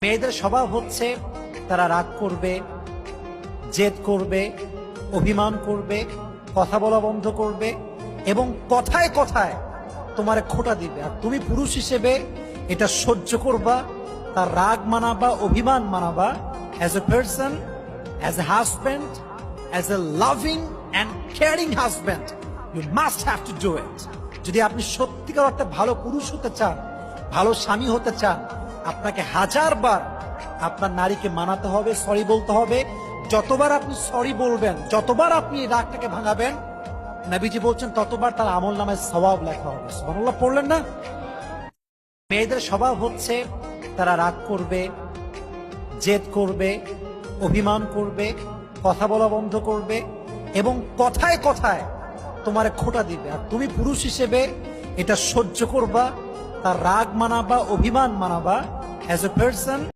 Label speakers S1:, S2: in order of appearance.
S1: মেয়েদের স্বভাব হচ্ছে তারা রাগ করবে, জেদ করবে, অভিমান করবে, কথা বলা বন্ধ করবে এবং কথায় কথায় তোমারে খোঁটা দিবে। আর তুমি পুরুষ হিসেবে এটা সহ্য করবা, তার রাগ মানাবা, অভিমান মানাবা। As a person, as a husband, as a loving and caring husband, you must have to do it. যদি আপনি সত্যিকার অর্থে ভালো পুরুষ হতে চান, ভালো স্বামী হতে চান, আপনাকে হাজারবার আপনার নারীকে মানাতে হবে, সরি বলতে হবে। যতবার আপনি সরি বলবেন, যতবার আপনি রাগটাকে ভাঙাবেন, নবীজি বলছেন ততবার তার আমল নামায় সওয়াব লেখা হবে। সুবহানাল্লাহ পড়লেন না? মেয়েদের স্বভাব হচ্ছে তারা রাগ করবে, জেদ করবে, অভিমান করবে, কথা বলা বন্ধ করবে এবং কথায় কথায় তোমারে খোঁটা দিবে। আর তুমি পুরুষ হিসেবে এটা সহ্য করবা, তার রাগ মানাবা, অভিমান মানাবা। As a person